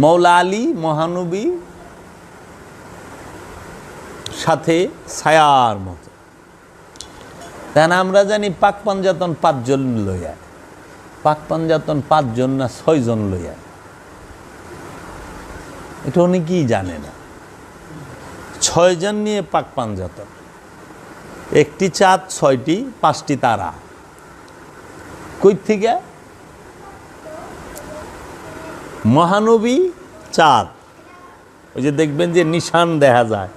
মৌলা আলী মহানবী সাথে ছায়ার মতো। তাই আমরা জানি পাক পাঞ্জাতন 5 জন লইয়া, পাক পাঞ্জাতন 5 জন না 6 জন লইয়া, এটা অনেকেই জানে না। 6 জন নিয়ে পাক পাঞ্জাতন, একটি চাঁদ, 6টি 5টি তারা। কই থেকে? মহানবী চাঁদ, ওই যে দেখবেন যে নিশান দেখা যায়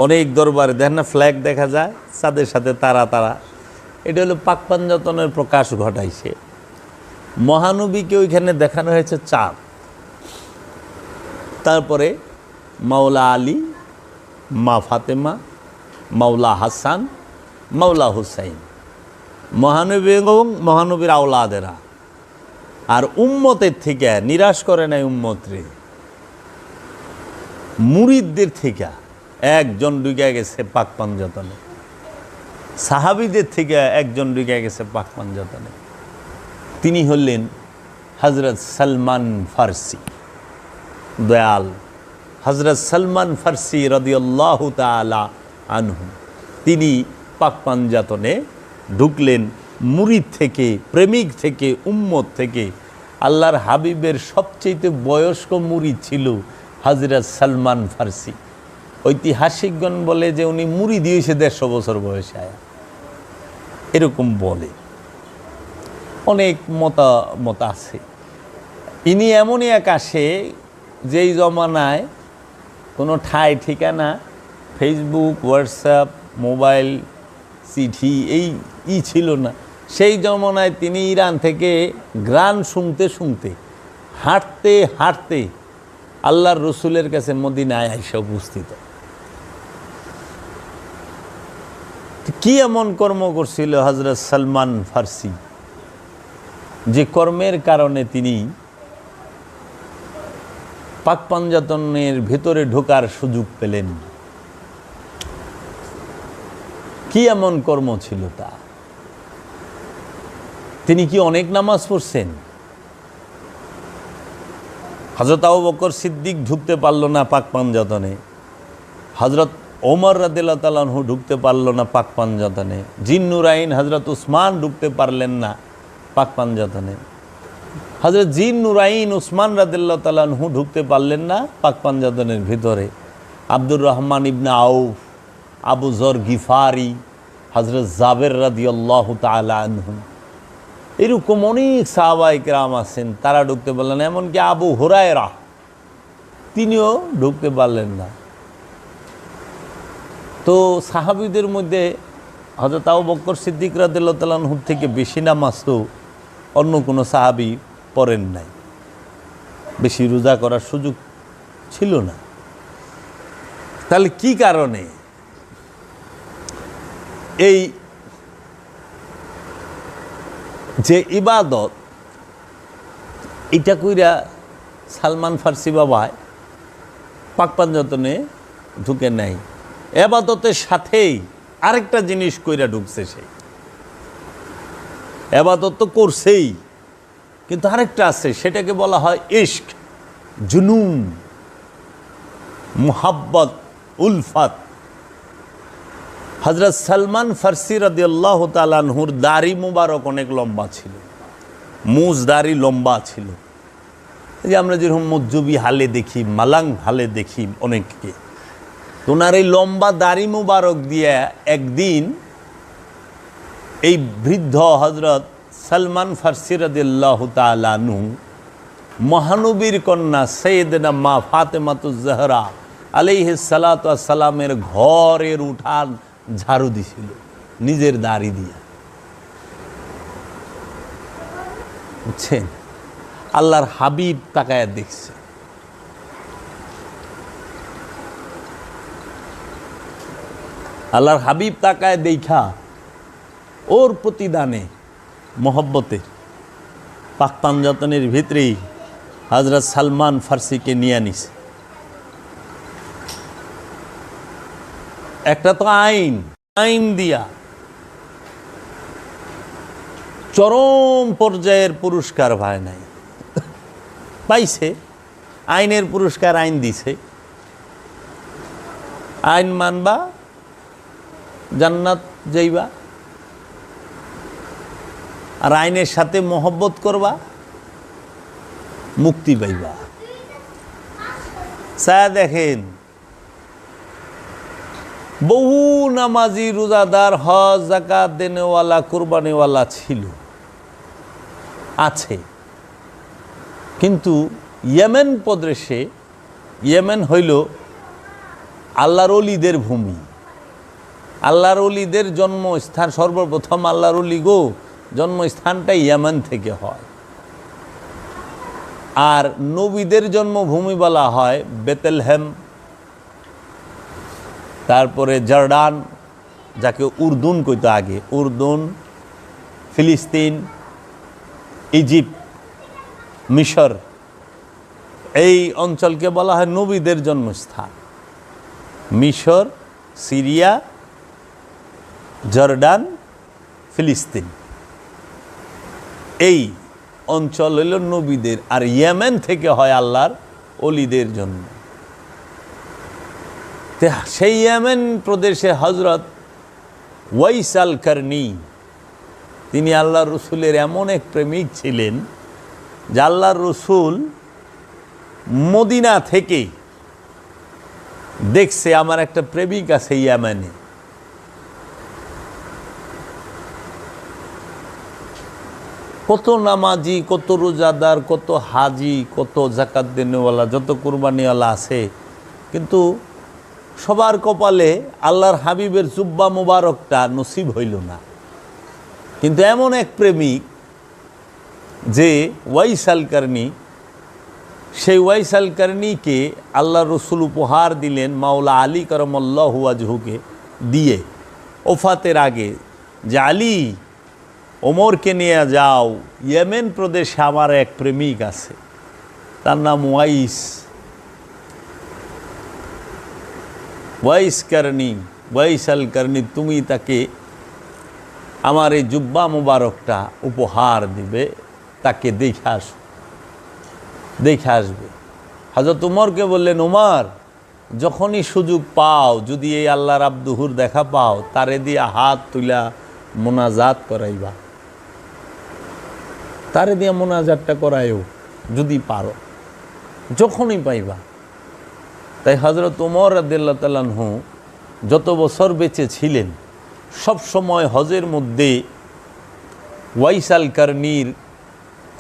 অনেক দরবারে, দেখেন না ফ্ল্যাগ দেখা যায় চাঁদের সাথে তারা তারা, এটা হলো পাক পাঞ্জাতনের প্রকাশ ঘটাইছে। মহানবীকে ওইখানে দেখানো হয়েছে চাঁদ। তারপরে মাওলা আলী, মা ফাতেমা, মাওলা হাসান, মাওলা হুসাইন, মহানবী এবং মহানবীর আওলাদেরা। আর উম্মতের থেকে নিরাশ করে নাই উম্মতরে, মুরিদদের থেকে একজন ঢুকে গেছে পাক পাঞ্জাতনে, সাহাবীদের থেকে একজন ঢুকে গেছে পাক পাঞ্জাতনে। তিনি হলেন হযরত সালমান ফারসি, দয়াল হযরত সালমান ফারসি রাদিয়াল্লাহু তাআলা আনহু। তিনি পাক পাঞ্জাতনে ঢুকলেন মুরিদ থেকে, প্রেমিক থেকে, উম্মত থেকে। আল্লাহর হাবিবের সবচেয়ে বয়স্ক মুরিদ ছিল হযরত সালমান ফারসি। ঐতিহাসিকগণ বলে যে উনি মুরিদ হয়েছে 150 বছর বয়সে আয়া, এরকম বলে। অনেক মতামত আছে। ইনি এমনই এক আসে যেই জমানায় কোনো ঠাই ঠিকানা, ফেসবুক, হোয়াটসঅ্যাপ, মোবাইল, চিঠি এই ছিল না। সেই জমানায় তিনি ইরান থেকে গান শুনতে শুনতে, হাঁটতে হাঁটতে আল্লাহর রসুলের কাছে মদিনায় এসে উপস্থিত। কি এমন কর্ম করছিল হযরত সালমান ফারসি, যে কর্মের কারণে তিনি পাক পাঞ্জাতনের ভেতরে ঢোকার সুযোগ পেলেন? কি এমন কর্ম ছিল তা? তিনি কি অনেক নামাজ পড়ছেন? হযরত আবু বকর সিদ্দিক ঢুকতে পারল না পাক পাঞ্জাতনে, হযরত ওমর রাদিয়াল্লাহু তাআলা আনহু ঢুকতে পারল না পাক পাঞ্জাতনে, জিন্নুরাইন হযরত উসমান ঢুকতে পারলেন না পাক পাঞ্জাতনে, হযরত জিন্নুরাইন উসমান রাদিয়াল্লাহু তাআলা আনহু ঢুকতে পারলেন না পাক পাঞ্জাতনের ভিতরে। আব্দুর রহমান ইবনে আউফ, আবু যর গিফারি, হযরত জাবের রাদিয়াল্লাহু তাআলা আনহু, এরকম অনেক সাহাবায়ে কেরাম আছেন, তারা ঢুকতে পারলেন না। এমনকি আবু হুরায়রা, তিনিও ঢুকতে পারলেন না। তো সাহাবীদের মধ্যে হযরত আবু বকর সিদ্দিক রাদিয়াল্লাহু তাআলা আনহু থেকে বেশি নামাজ তো অন্য কোনো সাহাবী পড়েন নাই, বেশি রোজা করার সুযোগ ছিল না। তাহলে কি কারণে এই যে ইবাদত, এটা কইরা সালমান ফারসি বাবায় পাক পাঞ্জাতনে ঢুকে নাই? এবাদতের সাথেই আরেকটা জিনিস কইরা ঢুকছে সে। এবাদত তো করছেই, কিন্তু আরেকটা আছে, সেটাকে বলা হয় ইশক, জুনুন, মুহাব্বত, উলফাত। হযরত সালমান ফারসি রাদিয়াল্লাহু তাআলা আনহুর দাড়ি মুবারক অনেক লম্বা ছিল, মুজ দাড়ি লম্বা ছিল। এই যে আমরা যেরকম মজ্জবি হালে দেখি, মালাং হালে দেখি অনেককে, ওনার এই লম্বা দাড়ি মুবারক দিয়ে একদিন এই বৃদ্ধ হযরত সালমান ফারসি রাদিয়াল্লাহু তাআলা আনহু মহানবীর কন্যা সাইয়েদনা মা ফাতেমাতুজ জাহরা আলাইহিস সালাতু ওয়াস সালামের ঘরের উঠান ঝাড়ু দিছিল নিজের দাড়ি দিয়ে। বুঝছেন? আল্লাহর হাবিব তাকায়া দেখছে। আল্লাহর হাবিব তাকায় দেখা ওর প্রতিদানে মহব্বতের পাক পাঞ্জাতনের ভিতরেই হযরত সালমান ফারসিকে নিয়ে নিছে। একটা তো আইন দিয়া চরম পর্যায়ের পুরস্কার পায় নাই, পাইছে আইনের পুরস্কার আইন দিছে, আইন মানবা জান্নাত যাইবা, আর আইনের সাথে মহব্বত করবা মুক্তি পাইবা। ছায়া দেখেন বহু নামাজি রোজাদার হজ যাকাত দেনেওয়ালা কুরবানিওয়ালা ছিল, আছে, কিন্তু ইয়েমেন প্রদেশে, ইয়েমেন হইল আল্লাহর ওলিদের ভূমি, আল্লাহর ওলিদের জন্মস্থান, সর্বপ্রথম আল্লাহর ওলি গো জন্মস্থানটাই ইয়েমেন থেকে হয়। আর নবীদের জন্মভূমি বলা হয় বেতেলহেম, তারপরে জর্ডান, যাকে উর্দুন কইতো আগে, উর্দুন, ফিলিস্তিন, ইজিপ্ট, মিশর, এই অঞ্চলকে বলা হয় নবীদের জন্মস্থান। মিশর, সিরিয়া, জর্ডান, ফিলিস্তিন, এই অঞ্চল হইল নবীদের, আর ইয়েমেন থেকে হয় আল্লাহর ওলিদের জন্য। সেই ইয়েমেন প্রদেশে হজরত ওয়াইস আল কারনি, তিনি আল্লাহর রসুলের এমন এক প্রেমিক ছিলেন যে আল্লাহর রসুল মদিনা থেকে দেখছে আমার একটা প্রেমিক আছে ইয়েমেনে। কত নামাজি, কত রোজাদার, কত হাজি, কত জাকাত দেনেওয়ালা, যত কুরবানিওয়ালা আছে, কিন্তু সবার কপালে আল্লাহর হাবিবের জুব্বা মুবারকটা নসিব হইল না। কিন্তু এমন এক প্রেমিক যে ওয়াইস আল কারনি, সেই ওয়াইস আল কারনিকে আল্লাহ রসুল উপহার দিলেন মাওলা আলী করমল্লাহু ওয়াজহুকে দিয়ে ওফাতের আগে, যে আলী ওমরকে নিয়ে যাও, ইয়েমেন প্রদেশে আমার এক প্রেমিক আছে, তার নাম ওয়াইস কারনি, ওয়াইস আল কারনি, তুমি তাকে আমার এই জুব্বা মুবারকটা উপহার দিবে, তাকে দেখে আসবে। হযরত উমরকে বললেন, উমর যখনই সুযোগ পাও, যদি এই আল্লাহর আব্দুহুর দেখা পাও, তারে দিয়ে হাত তুলা মোনাজাত করাইবা, তারে দিয়ে মোনাজাতটা করায়ও যদি পারো, যখনই পাইবা। তাই হযরত উমর রাদিয়াল্লাহু তাআলা আনহু যত বছর বেঁচে ছিলেন, সব সময় হজের মধ্যে ওয়াইস আল কারনির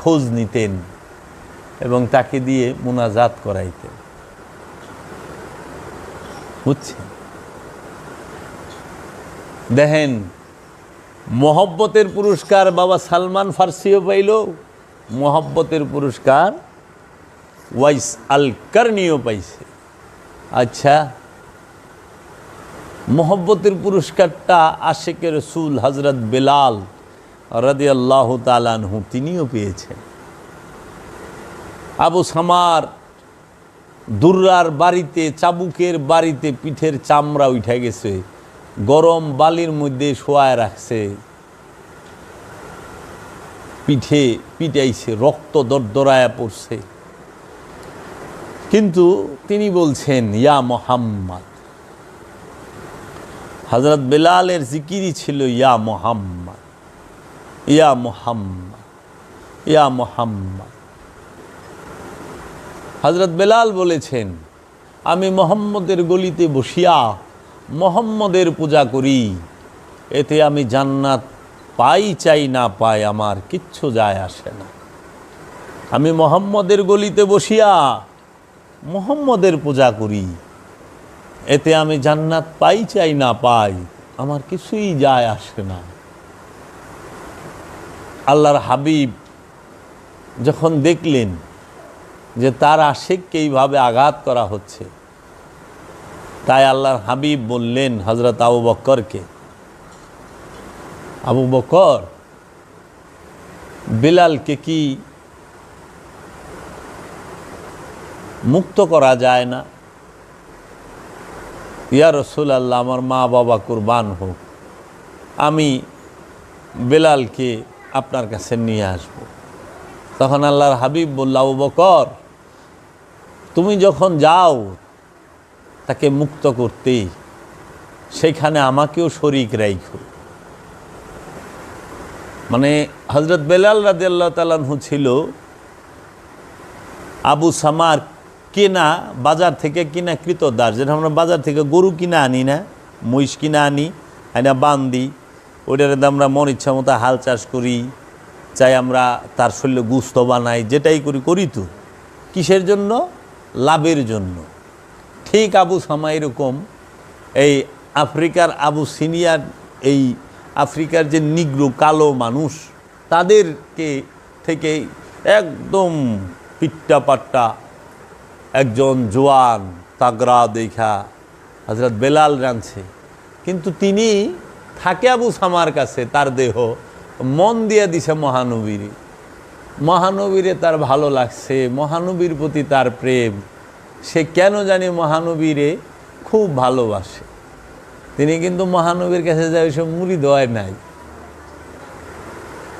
খোঁজ নিতেন এবং তাকে দিয়ে মুনাজাত করাইতেন। বুঝছেন? দেখেন, মহব্বতের পুরস্কার বাবা সালমান ফার্সিও পাইল, মহব্বতের পুরস্কার ওয়াইস আল কারনিও পাইছে। আচ্ছা, মহব্বতের পুরস্কারটা আশিকে রসুল হজরত বেলাল রাদিয়াল্লাহু তাআলা আনহু তিনিও পেয়েছেন। আবু সামার দুর্রার বাড়িতে, চাবুকের বাড়িতে পিঠের চামড়া উঠে গেছে, গরম বালির মধ্যে শোয়ায় রাখছে, পিঠে পিটাইছে, রক্ত দরদরায়া পড়ছে, কিন্তু তিনি বলছেন ইয়া মুহাম্মদ। হযরত বেলালের জিকিরই ছিল ইয়া মুহাম্মদ, ইয়া মুহাম্মদ, ইয়া মুহাম্মদ। হযরত বেলাল বলেছেন, আমি মুহাম্মদের গলিতে বসিয়া মুহাম্মদের পূজা করি, এতে আমি জান্নাত পাই চাই না পাই আমার কিচ্ছু যায় আসে না। আমি মুহাম্মদের গলিতে বসিয়া মুহাম্মদের পূজা করি, এতে আমি জান্নাত পাই চাই না পাই আমার কিছুই যায় আসে না। আল্লাহর হাবিব যখন দেখলেন যে তার আশিককে এইভাবে আঘাত করা হচ্ছে, তাই আল্লাহর হাবিব বললেন হযরত আবু বকরকে, আবু বকর, বেলালকে কি মুক্ত করা যায় না? ইয়া রাসূলুল্লাহ, আমার মা বাবা কুরবান হোক, আমি বেলালকে আপনার কাছে নিয়ে আসব। তখন আল্লাহর হাবিব বলল, আবু বকর, তুমি যখন যাও তাকে মুক্ত করতে, সেখানে আমাকেও শরীক রাইখো। মানে হযরত বেলাল রাদিয়াল্লাহু তাআলা আনহু ছিল আবু সামার কেনা, বাজার থেকে কিনা কৃতদাস। যেটা আমরা বাজার থেকে গরু কিনা আনি না, মহিষ কিনা আনি, আইনা বান্ধি, ওইটার আমরা মন ইচ্ছা মতো হাল চাষ করি, চাই আমরা তার শরীরে গুস্ত বানাই, যেটাই করি তো কিসের জন্য? লাভের জন্য। ঠিক আবু সামা এরকম এই আফ্রিকার আবু সিনিয়ার, এই আফ্রিকার যে নিগ্রো কালো মানুষ, তাদেরকে থেকে একদম পিট্টা পাট্টা একজন জোয়ান তাগড়া দেখা হযরত বেলাল রাঁধছে। কিন্তু তিনি থাকে আবু সামার কাছে, তার দেহ মন দিয়ে দিছে মহানবীরে। মহানবীরে তার ভালো লাগছে, মহানবীর প্রতি তার প্রেম, সে কেন জানি মহানবীরে খুব ভালোবাসে। তিনি কিন্তু মহানবীর কাছে যায় সে মুরিদ হয় নাই,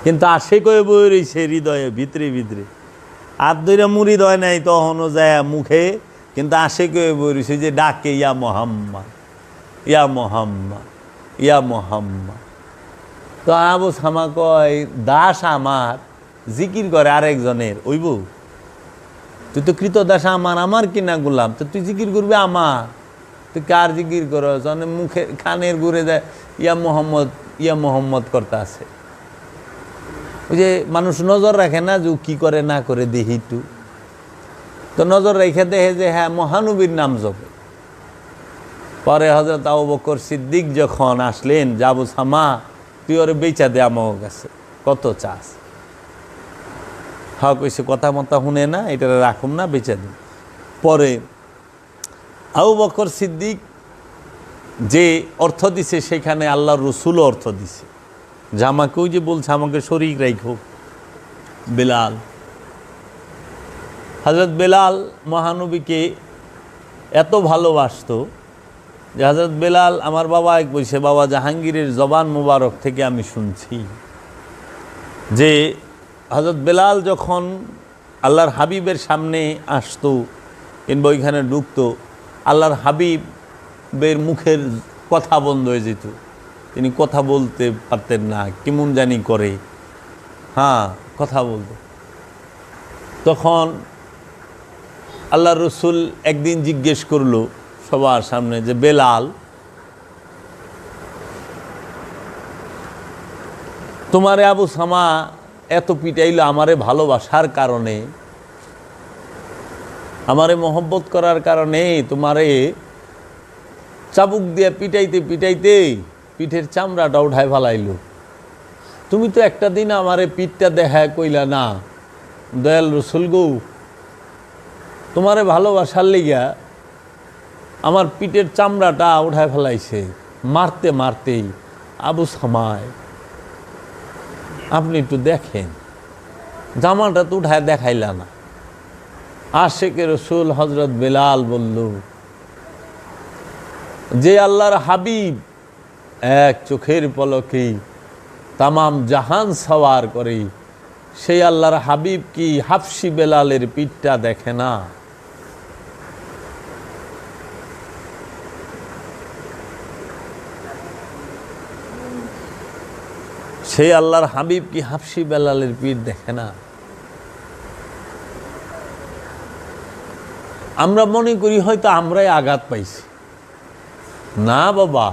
কিন্তু আশে কয়ে বয়ে রয়েছে হৃদয়ে ভিতরে ভিতরে। আর দুইটা মুরিদ হয় নাই তখনও যায় মুখে, কিন্তু আশে কয়ে বয়ে রয়েছে যে ডাকে ইয়া মোহাম্মদ, ইয়া মোহাম্মদ, ইয়া মোহাম্মদ। তো আবু সামা কয়, দাস আমার জিকির করে আরেকজনের, ওইব তুই তো কৃতদাস আমার, আমার কিনা গোলাম, তো তুই জিকির করবি আমার, তুই কার জিকির করো? মুখে খানের ঘুরে যায় ইয়া মোহাম্মদ, ইয়া মোহাম্মদ করতে আছে। ওই যে মানুষ নজর রাখে না যে কি করে না করে, দেখি একটু তো নজর রেখে দেখে যে হ্যাঁ মহানবীর নাম জপে। পরে হযরত আবু বকর সিদ্দিক যখন আসলেন, যে আবু সামা তুই ওরে বেচা দে আমার কাছে, কত চাস? হ্যাঁ কইছে, কথা মতা শুনে না, এটা রাখুম না, বেচা দিন। পরে আবু বকর সিদ্দিক যে অর্থ দিছে, সেখানে আল্লাহর রসুলও অর্থ দিছে, যে আমাকেও যে বলছে আমাকে শরীক রাখো বেলাল। হযরত বেলাল মহানবীকে এত ভালোবাসত যে হযরত বেলাল, আমার বাবা এক বলছে, বাবা জাহাঙ্গীরের জবান মুবারক থেকে আমি শুনছি যে হযরত বেলাল যখন আল্লাহর হাবিবের সামনে আসতো কিংবা ওইখানে ঢুকতো, আল্লাহর হাবিবের মুখের কথা বন্ধ হয়ে যেত, তিনি কথা বলতে পারতেন না, কেমন জানি করে, হ্যাঁ কথা বলতো। তখন আল্লাহর রসুল একদিন জিজ্ঞেস করলো সবার সামনে যে বেলাল, তোমারে আবু সামা এত পিটাইলো আমারে ভালোবাসার কারণে, আমারে মহব্বত করার কারণে তোমারে চাবুক দিয়ে পিটাইতে পিটাইতে পিঠের চামড়াটা উঠায় ফেলাইল। তুমি তো একটা দিন আমারে পিঠটা দেখায় কইলা না, দয়াল রসুল গো, তোমারে ভালোবাসার লিগা আমার পিঠের চামড়াটা উঠায় ফেলাইছে মারতে মারতেই। আবু সামায় আপনি একটু দেখেন, জামাটা তো উঠায় দেখাইলা না। আশেকে রসুল হযরত বেলাল বলল, যে আল্লাহর হাবিব এক চোখের পলকেই তামাম জাহান সওয়ার করে, সেই আল্লাহর হাবিব কি হাফসি বেলালের পিঠটা দেখে না? সেই আল্লাহর হাবিব কি হাফসি বেলালের পিঠ দেখে না? আমরা মনে করি হয়তো আমরাই আঘাত পাইছি। না বাবা,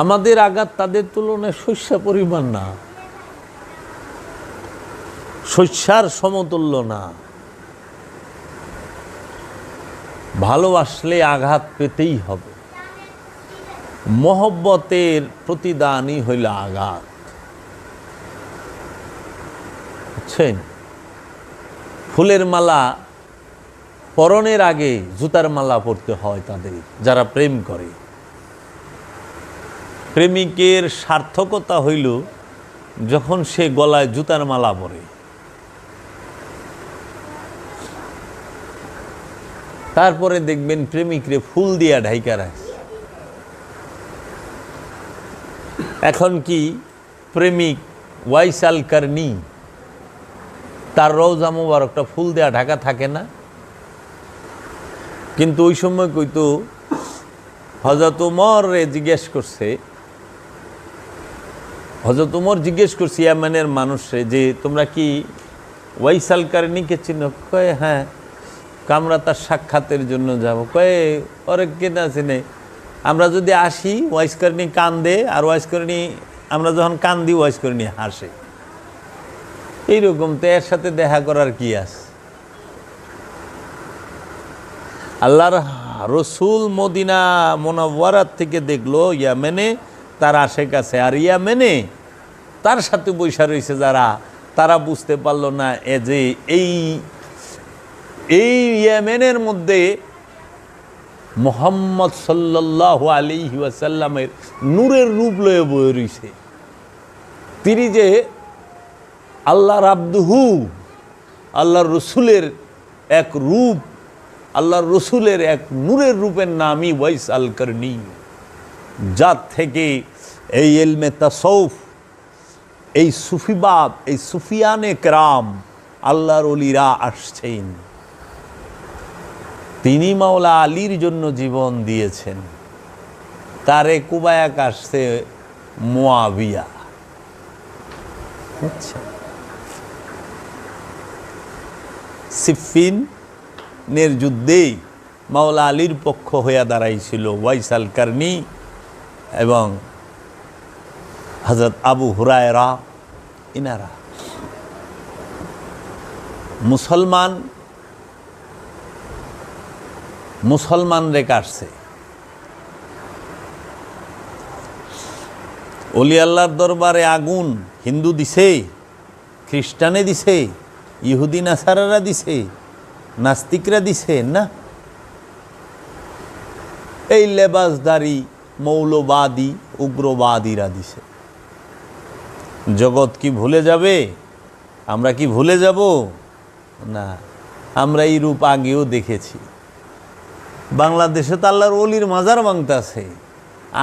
আমাদের আঘাত তাদের তুলনায় শস্য পরিমাণ না, শস্যার সমতুল্য না। ভালোবাসলে আঘাত পেতেই হবে। মহব্বতের প্রতিদানই হইল আঘাত, বুঝছেন? ফুলের মালা পরনের আগে জুতার মালা পরতে হয় তাদের, যারা প্রেম করে। প্রেমিকের সার্থকতা হইল যখন সে গলায় জুতার মালা পরে। তারপরে দেখবেন প্রেমিকরে ফুল দিয়া ঢাইকা রাখে। এখন কি প্রেমিক ওয়াইসাল কারনি তার রওজা মুবারকটা ফুল দেয়া ঢাকা থাকে না? কিন্তু ওই সময় কইতো হযরত ওমর জিজ্ঞেস করছে, হযরত ওমর জিজ্ঞেস করছে ইয়ামানের মানুষরে যে তোমরা কি ওয়াইস আল কারনীকে চিনো? কয়ে হ্যাঁ। আমরা তার সাক্ষাতের জন্য যাব। কয়ে ওরে কেনা চিনে? আমরা যদি আসি ওয়াইস কারনী কান্দে, আর ওয়াইস কারনী আমরা যখন কান্দি ওয়াইস কারনী হাসে। এইরকম তো এর সাথে দেখা করার কি আছে? আল্লাহর রসুল মদিনা মুনাওয়ারাত থেকে দেখলো ইয়ামেনে তার আশেপাশে, আর ইয়ামেনে তার সাথে বৈশা রয়েছে যারা, তারা বুঝতে পারলো না যে এই ইয়ামেনের মধ্যে মুহাম্মদ সাল্লাল্লাহু আলাইহি ওয়াসাল্লামের নূরের রূপ লয়ে বয়ে রয়েছে। তিনি যে আল্লাহর আব্দুহু, আল্লাহর রসুলের এক রূপ, আল্লাহর রসুলের এক নূরের রূপের নামই ওয়াইস আল কারনী, যার থেকে এই ইলমে তাসাউফ, এই সুফিবাদ, এই সুফিয়ানে কেরাম, আল্লাহর ওলিরা আসছেন। তিনি মাওলা আলীর জন্য জীবন দিয়েছেন। তারে কুবায়াক আসছে মুয়াবিয়া। আচ্ছা, সিফফিনের যুদ্ধেই মাওলা আলীর পক্ষ হইয়া দাঁড়াইছিল ওয়াইস আল কারনী এবং হযরত আবু হুরায়রা, ইনারা মুসলমান রেখে আসছে। ওলি আল্লাহর দরবারে আগুন হিন্দু দিছে, খ্রিস্টানে দিছে, ইহুদি নাসারারা দিছে, নাস্তিকরা দিছে না, এই লেবাসদারি মৌলবাদী উগ্রবাদীরা দিছে। জগৎ কি ভুলে যাবে? আমরা কি ভুলে যাব? না, আমরা এই রূপ আগেও দেখেছি। বাংলাদেশে তো আল্লাহর ওলির মাজার ভাঙতে আছে,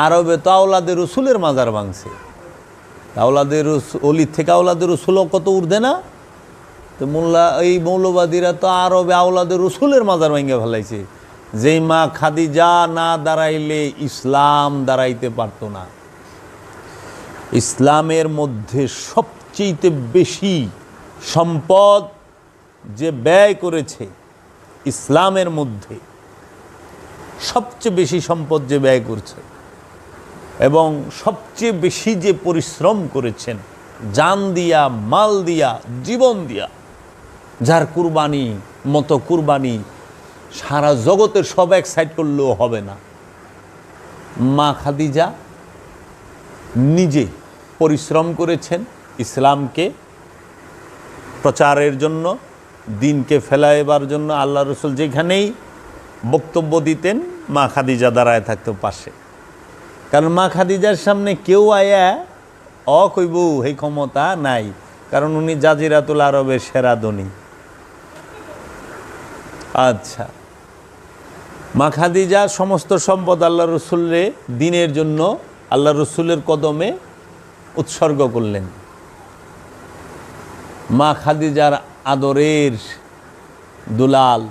আরবে তো আওলাদে রসুলের মাজার ভাঙছে। আওলাদের অলির থেকে আওলাদের রসুলও কত ঊর্ধ্বে না? তো এই মৌলবাদীরা তো আরবে আওলাদের রসুলের মাজার ভাঙে ফেলাইছে। যেই মা খাদিজা না দাঁড়াইলে ইসলাম দাঁড়াইতে পারত না। ইসলামের মধ্যে সবচেয়ে বেশি সম্পদ যে ব্যয় করেছে, ইসলামের মধ্যে সবচেয়ে বেশি সম্পদ যে ব্যয় করছে এবং সবচেয়ে বেশি যে পরিশ্রম করেছেন, জান দিয়া, মাল দিয়া, জীবন দিয়া, যার কুরবানি মতো কুরবানি সারা জগতের সব এক সাইড করলেও হবে না, মা খাদিজা নিজে পরিশ্রম করেছেন ইসলামকে প্রচারের জন্য, দিনকে ফেলাইবার জন্য। আল্লাহ রসুল যেখানেই বক্তব্য দিতেন মা খাদিজা দাঁড়ায় থাকতো পাশে, কারণ মা খাদিজার সামনে কেউ আয়া কইব এই ক্ষমতা নাই, কারণ উনি জাজিরাতুল আরবের সেরা ধনী। আচ্ছা, মা খাদিজা সমস্ত সম্পদ আল্লাহ রসুলরে দিনের জন্য আল্লাহ রসুলের কদমে উৎসর্গ করলেন। মা খাদিজার আদরের দুলাল,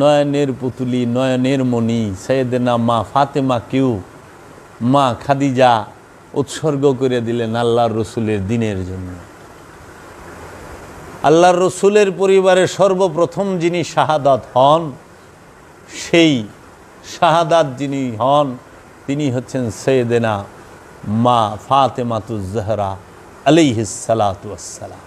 নয়নের পুতুলি, নয়নের মণি সৈয়দনা মা ফাতেমা কেউ মা খাদিজা উৎসর্গ করে দিলেন আল্লাহর রসুলের দিনের জন্য। আল্লাহর রসুলের পরিবারের সর্বপ্রথম যিনি শাহাদাত হন, সেই শাহাদাত যিনি হন তিনি হচ্ছেন সৈয়দনা মা ফাতেমাতুজ জহরা আলাইহিস সালাতু ওয়াস সালাম।